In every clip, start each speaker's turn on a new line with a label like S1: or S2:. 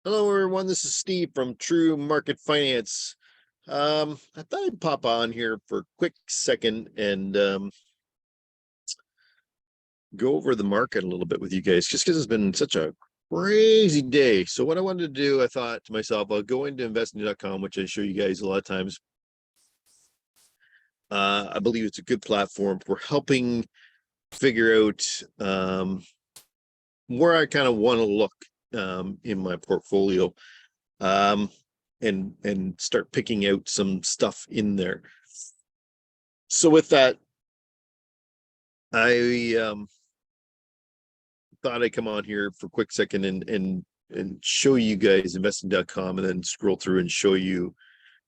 S1: Hello, everyone. This is Steve from True Market Finance. I thought I'd pop on here for a quick second and go over the market a little bit with you guys, just because it's been such a crazy day. So, what I wanted to do, I thought to myself, I'll go into investing.com, which I show you guys a lot of times. I believe it's a good platform for helping figure out where I kind of want to look in my portfolio. And start picking out some stuff in there. So with that, I thought I'd come on here for a quick second and show you guys investing.com and then scroll through and show you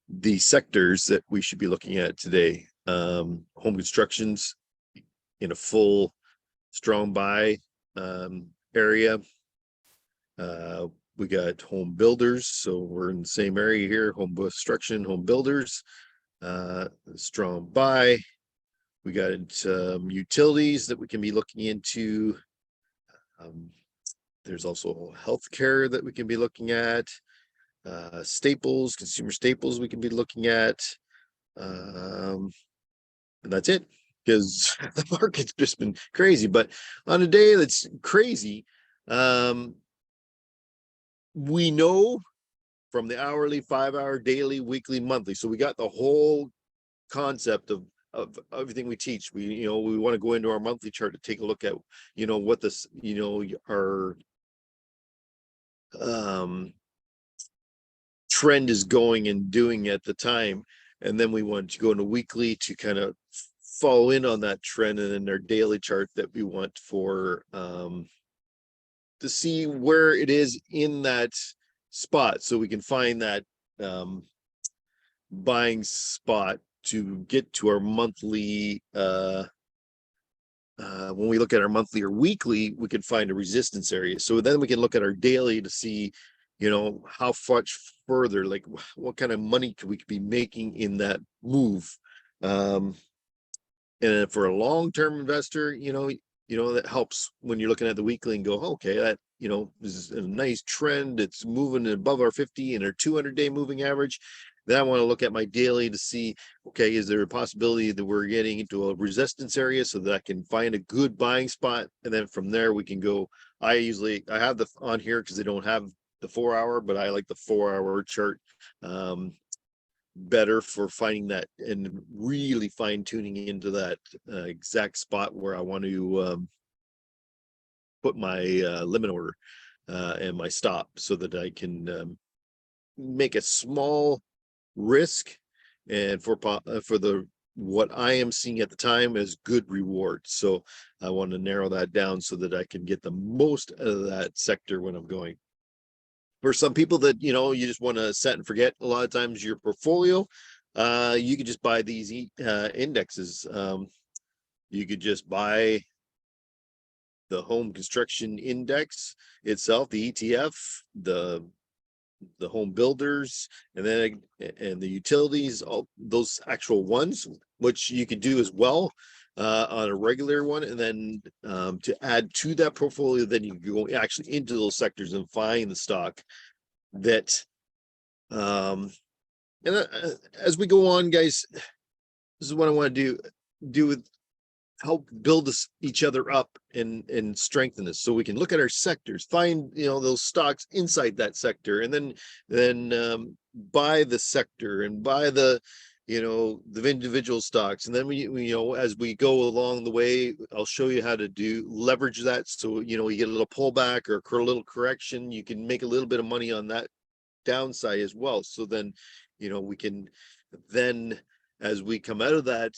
S1: the sectors that we should be looking at today. Home constructions in a full strong buy area. We got home builders, so we're in the same area here. Home construction, home builders, strong buy. We got utilities that we can be looking into. There's also healthcare that we can be looking at. Staples, consumer staples we can be looking at. And that's it, because the market's just been crazy. But on a day that's crazy, we know from the hourly, 5-hour, daily, weekly, monthly. So we got the whole concept of everything we teach. We want to go into our monthly chart to take a look at what this our trend is going and doing at the time, and then we want to go into weekly to kind of follow in on that trend, and then our daily chart that we want for to see where it is in that spot, so we can find that buying spot to get to our monthly. When we look at our monthly or weekly, we can find a resistance area. So then we can look at our daily to see, how much further, like what kind of money could we be making in that move. And for a long-term investor, that helps when you're looking at the weekly and go, okay, that, this is a nice trend. It's moving above our 50 and our 200-day moving average. Then I want to look at my daily to see, okay, is there a possibility that we're getting into a resistance area so that I can find a good buying spot? And then from there we can go. I have the on here because they don't have the 4-hour, but I like the 4-hour chart better for finding that and really fine tuning into that exact spot where I want to put my limit order and my stop, so that I can make a small risk, and for the what I am seeing at the time as good reward. So I want to narrow that down so that I can get the most out of that sector when I'm going. For some people that you just want to set and forget, a lot of times your portfolio, you could just buy these indexes. You could just buy the home construction index itself, the ETF, the home builders, and then the utilities, all those actual ones, which you could do as well on a regular one. And then to add to that portfolio, then you can go actually into those sectors and find the stock that and as we go on, guys, this is what I want to do with help build each other up and strengthen us, so we can look at our sectors, find those stocks inside that sector, and then buy the sector and buy the the individual stocks. And then as we go along the way, I'll show you how to leverage that, so you get a little pullback or a little correction, you can make a little bit of money on that downside as well. So then we can then, as we come out of that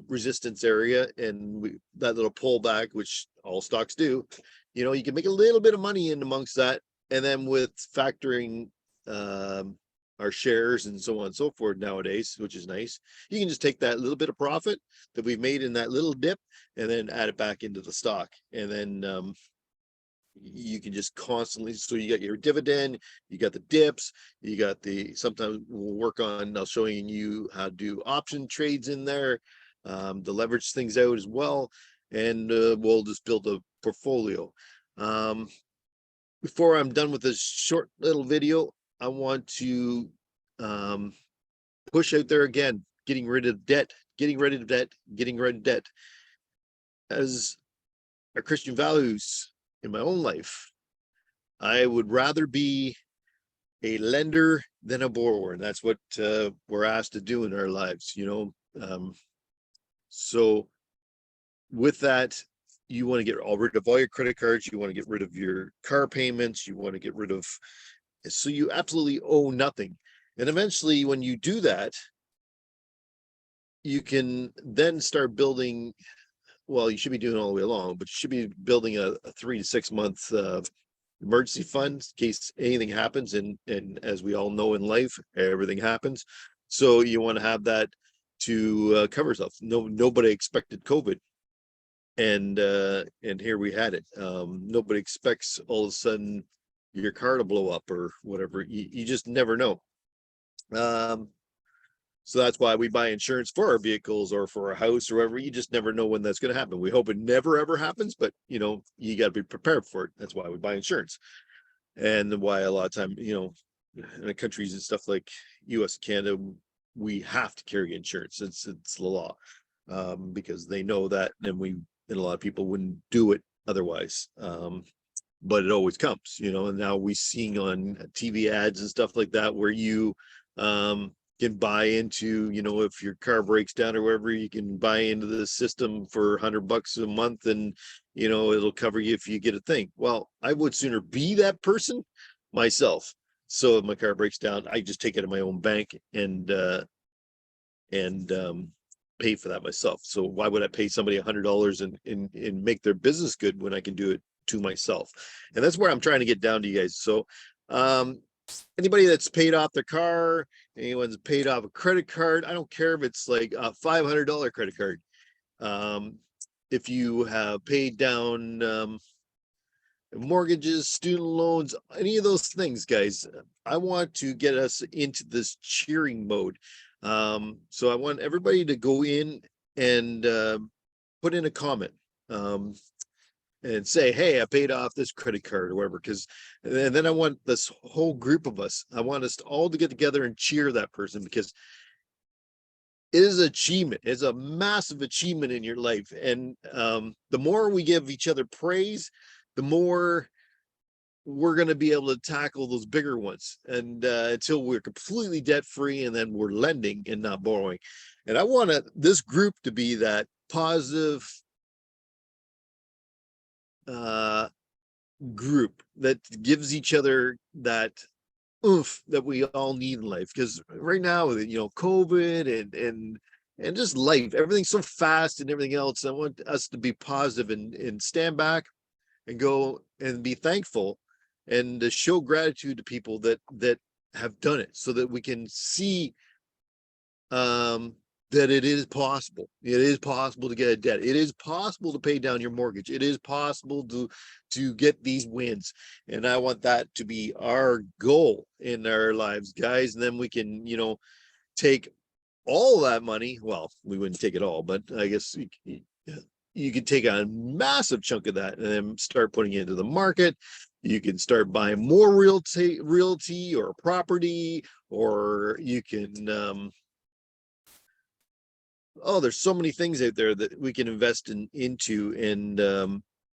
S1: resistance area and that little pullback, which all stocks do, you can make a little bit of money in amongst that. And then with factoring our shares and so on and so forth nowadays, which is nice, you can just take that little bit of profit that we've made in that little dip and then add it back into the stock. And then you can just constantly, so you got your dividend, you got the dips, you got sometimes we'll work on, I'll showing you how to do option trades in there to leverage things out as well. And we'll just build a portfolio. before I'm done with this short little video, I want to push out there again, getting rid of debt, getting rid of debt, getting rid of debt. As our Christian values in my own life, I would rather be a lender than a borrower. And that's what we're asked to do in our lives, you know. So with that, you want to get rid of all your credit cards, you want to get rid of your car payments, you want to get rid of, so you absolutely owe nothing. And eventually, when you do that, you can then start building, well, you should be doing it all the way along, but you should be building a 3 to 6 month emergency fund in case anything happens. And as we all know in life, everything happens. So you want to have that to cover yourself. Nobody expected COVID. And here we had it. Nobody expects all of a sudden your car to blow up or whatever. You just never know. So that's why we buy insurance for our vehicles or for our house or whatever. You just never know when that's going to happen. We hope it never ever happens, but you know, you got to be prepared for it. That's why we buy insurance. And why a lot of time, you know, in the countries and stuff like US, Canada, we have to carry insurance. It's the law. Because they know that, and a lot of people wouldn't do it otherwise. But it always comes, you know, and now we seeing on TV ads and stuff like that where you can buy into, you know, if your car breaks down or whatever, you can buy into the system for $100 a month, and you know it'll cover you if you get a thing. Well, I would sooner be that person myself. So if my car breaks down, I just take it to my own bank and pay for that myself. So why would I pay somebody $100 and make their business good when I can do it to myself? And that's where I'm trying to get down to, you guys. So anybody that's paid off their car, anyone's paid off a credit card, I don't care if it's like a $500 credit card. If you have paid down mortgages, student loans, any of those things, guys, I want to get us into this cheering mode. So I want everybody to go in and put in a comment. And say, hey, I paid off this credit card or whatever, because and then I want this whole group of us, I want us all to get together and cheer that person, because it is an achievement. It's a massive achievement in your life. And the more we give each other praise, the more we're going to be able to tackle those bigger ones, and until we're completely debt free, and then we're lending and not borrowing. And I want this group to be that positive group that gives each other that oomph that we all need in life. Because right now, you know, COVID and just life, everything's so fast and everything else. I want us to be positive and stand back and go and be thankful and to show gratitude to people that have done it, so that we can see that it is possible. It is possible to get a debt. It is possible to pay down your mortgage. It is possible to get these wins. And I want that to be our goal in our lives, guys. And then we can, you know, take all that money. Well, we wouldn't take it all, but I guess you could take a massive chunk of that and then start putting it into the market. You can start buying more realty or property, or you can oh, there's so many things out there that we can invest into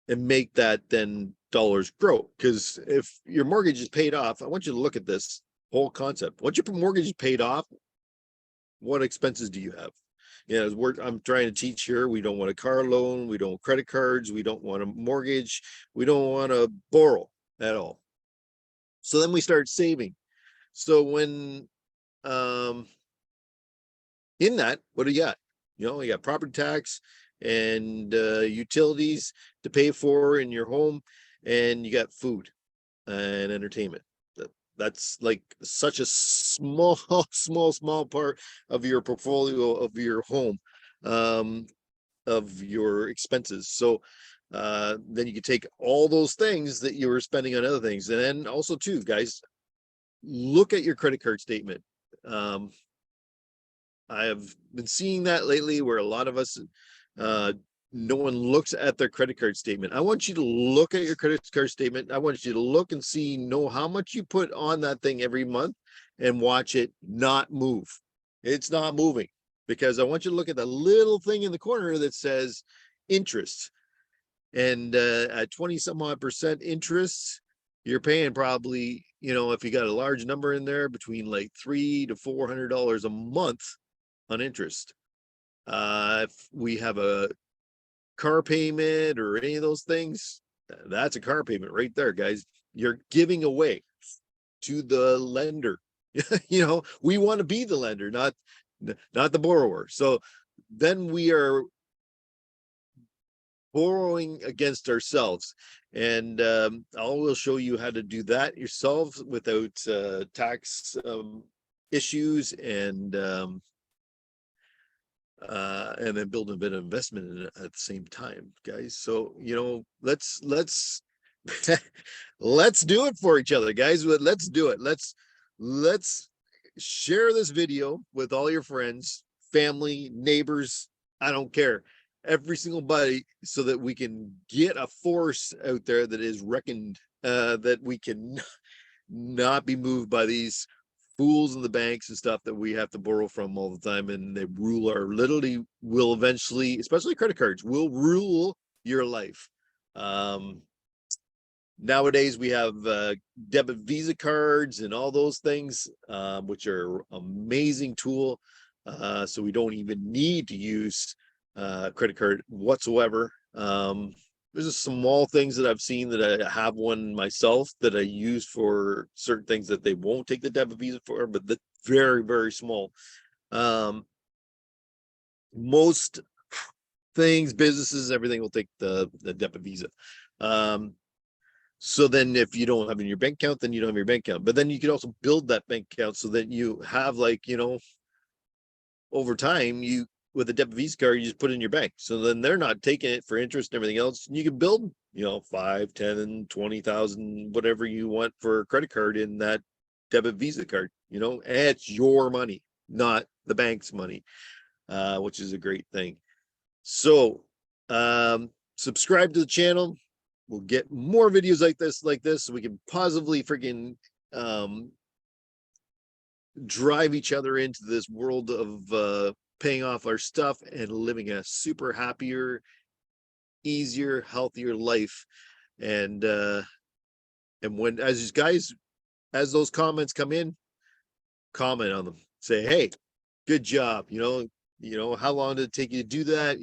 S1: and make that then dollars grow. Because if your mortgage is paid off, I want you to look at this whole concept. Once your mortgage is paid off, what expenses do you have? You know, I'm trying to teach here, we don't want a car loan, we don't want credit cards, we don't want a mortgage, we don't want to borrow at all. So then we start saving. So when in that, what do you got? You know, you got property tax and utilities to pay for in your home, and you got food and entertainment. That's like such a small small part of your portfolio of your home, of your expenses. So then you can take all those things that you were spending on other things. And then also too, guys, look at your credit card statement. I have been seeing that lately, where a lot of us no one looks at their credit card statement. I want you to look at your credit card statement. I want you to look and know how much you put on that thing every month and watch it not move. It's not moving, because I want you to look at the little thing in the corner that says interest. And at 20 some odd percent interest, you're paying probably, if you got a large number in there, between like $300 to $400 a month on interest. If we have a car payment or any of those things, that's a car payment right there, guys. You're giving away to the lender. We want to be the lender, not the borrower. So then we are borrowing against ourselves. And I will show you how to do that yourselves without tax issues, and then build a bit of investment in it at the same time, guys. So let's let's do it for each other, guys. Let's do it. Let's share this video with all your friends, family, neighbors. I don't care, every single buddy, so that we can get a force out there that is reckoned, that we can not be moved by these fools in the banks and stuff that we have to borrow from all the time, and they literally will eventually, especially credit cards, will rule your life. Nowadays we have debit Visa cards and all those things, which are amazing tool. So we don't even need to use credit card whatsoever. There's just small things that I've seen that I have one myself that I use for certain things that they won't take the debit Visa for, but that's very, very small. Most things, businesses, everything will take the debit Visa. So then if you don't have it in your bank account, then you don't have your bank account. But then you can also build that bank account so that you have, like, over time, with a debit Visa card, you just put it in your bank. So then they're not taking it for interest and everything else. You can build, 5, 10, 20,000, whatever you want for a credit card in that debit Visa card, and it's your money, not the bank's money, which is a great thing. So subscribe to the channel. We'll get more videos like this, so we can positively freaking drive each other into this world of paying off our stuff and living a super happier, easier, healthier life. And when, as those comments come in, comment on them. Say, hey, good job. How long did it take you to do that?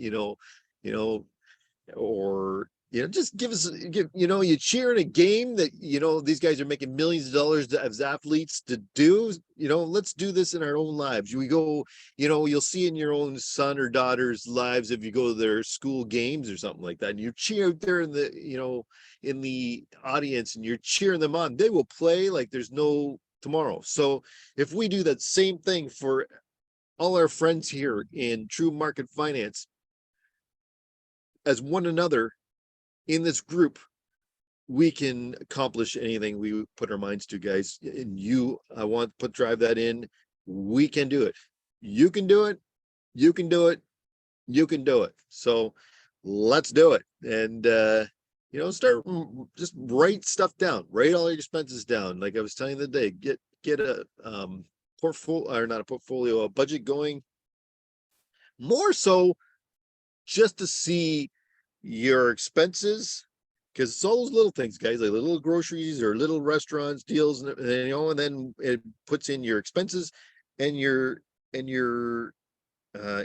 S1: Or just you cheer in a game that these guys are making millions of dollars as athletes to do. Let's do this in our own lives. We go, you'll see in your own son or daughter's lives, if you go to their school games or something like that, and you cheer out there in the audience and you're cheering them on, they will play like there's no tomorrow. So if we do that same thing for all our friends here in True Market Finance, as one another in this group, we can accomplish anything we put our minds to, guys. And I want to drive that in. We can do it. You can do it. You can do it. You can do it. So let's do it. And start, just write stuff down. Write all your expenses down. Like I was telling you the day, get a portfolio, or not a portfolio, a budget going. More so just to see your expenses, because it's all those little things, guys, like little groceries or little restaurants deals, and then it puts in your expenses and your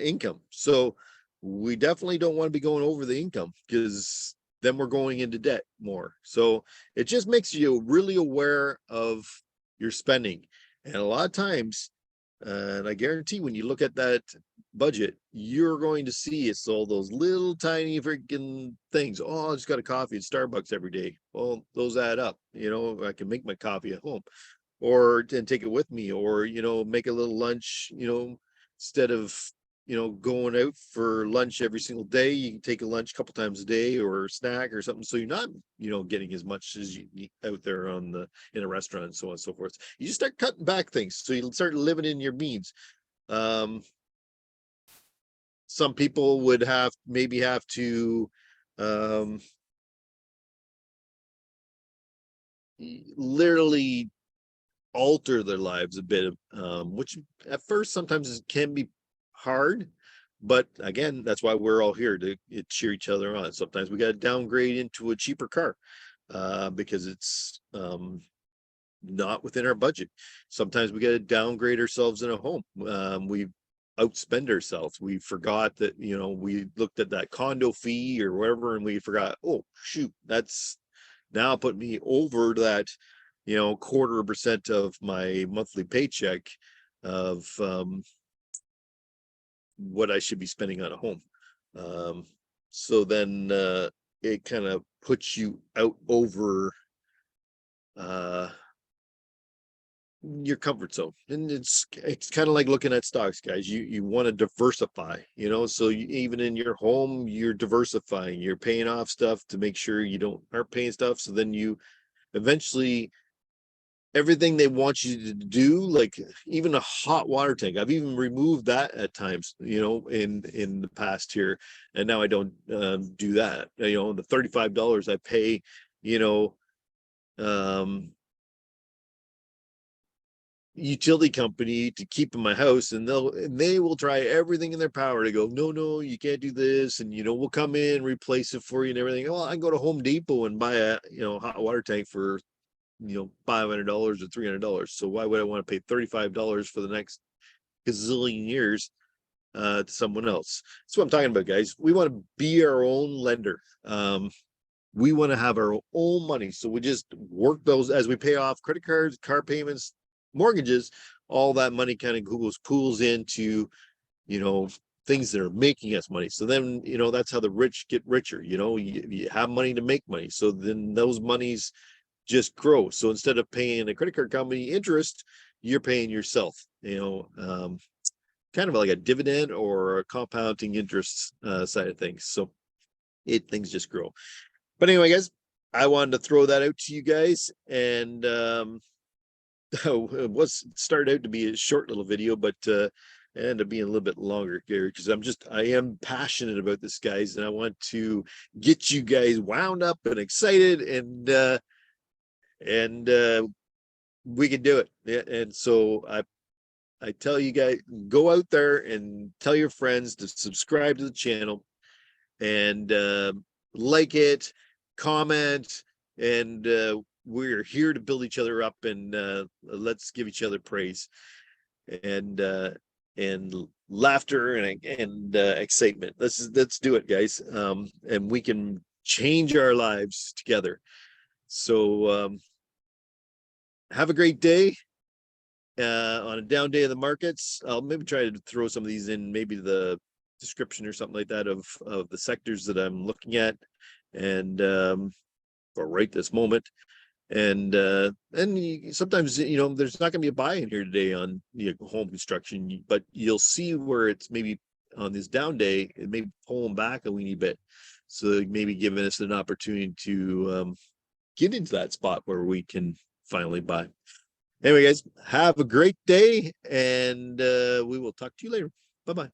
S1: income. So we definitely don't want to be going over the income, because then we're going into debt more. So it just makes you really aware of your spending. And a lot of times, and I guarantee when you look at that budget, you're going to see it's all those little tiny freaking things. Oh, I just got a coffee at Starbucks every day. Well, those add up. I can make my coffee at home, or and take it with me, or make a little lunch. Instead of going out for lunch every single day, you can take a lunch a couple times a day, or a snack or something, so you're not getting as much as you need out there in a restaurant, and so on and so forth. You just start cutting back things, so you'll start living in your means. some people would maybe have to literally alter their lives a bit, which at first sometimes can be hard. But again, that's why we're all here to cheer each other on. Sometimes we got to downgrade into a cheaper car because it's not within our budget. Sometimes we got to downgrade ourselves in a home. We outspend ourselves. We forgot that, we looked at that condo fee or whatever, and we forgot, oh shoot, that's now put me over that, 0.25% of my monthly paycheck of what I should be spending on a home. So then it kind of puts you out over your comfort zone. And it's kind of like looking at stocks, guys. You want to diversify, so even in your home, you're diversifying, you're paying off stuff to make sure you aren't paying stuff. So then you eventually, everything they want you to do, like even a hot water tank, I've even removed that at times, in the past here, and now I don't do that. The $35 I pay, utility company to keep in my house, and they will try everything in their power to go, no, you can't do this, and we'll come in, replace it for you and everything. Well, I can go to Home Depot and buy a hot water tank for $500 or $300. So why would I want to pay $35 for the next gazillion years to someone else? That's what I'm talking about, guys. We want to be our own lender. We want to have our own money, so we just work those as we pay off credit cards, car payments, mortgages. All that money kind of pools into things that are making us money. So then that's how the rich get richer. You have money to make money, so then those monies just grow. So instead of paying a credit card company interest, you're paying yourself, kind of like a dividend or a compounding interest side of things. So things just grow. But anyway, guys, I wanted to throw that out to you guys. And it started out to be a short little video, but it ended up being a little bit longer, Gary, because I am passionate about this, guys, and I want to get you guys wound up and excited, and we can do it. Yeah, and so I tell you guys, go out there and tell your friends to subscribe to the channel and like it, comment, and we're here to build each other up, and let's give each other praise and laughter and excitement. Let's do it, guys. And we can change our lives together. So have a great day on a down day of the markets. I'll maybe try to throw some of these in, maybe the description or something like that of the sectors that I'm looking at, and for right this moment. And sometimes there's not going to be a buy in here today on home construction, but you'll see where it's maybe on this down day, it may be pulling back a weeny bit, so maybe giving us an opportunity to get into that spot where we can finally buy. Anyway, guys, have a great day, and we will talk to you later. Bye-bye.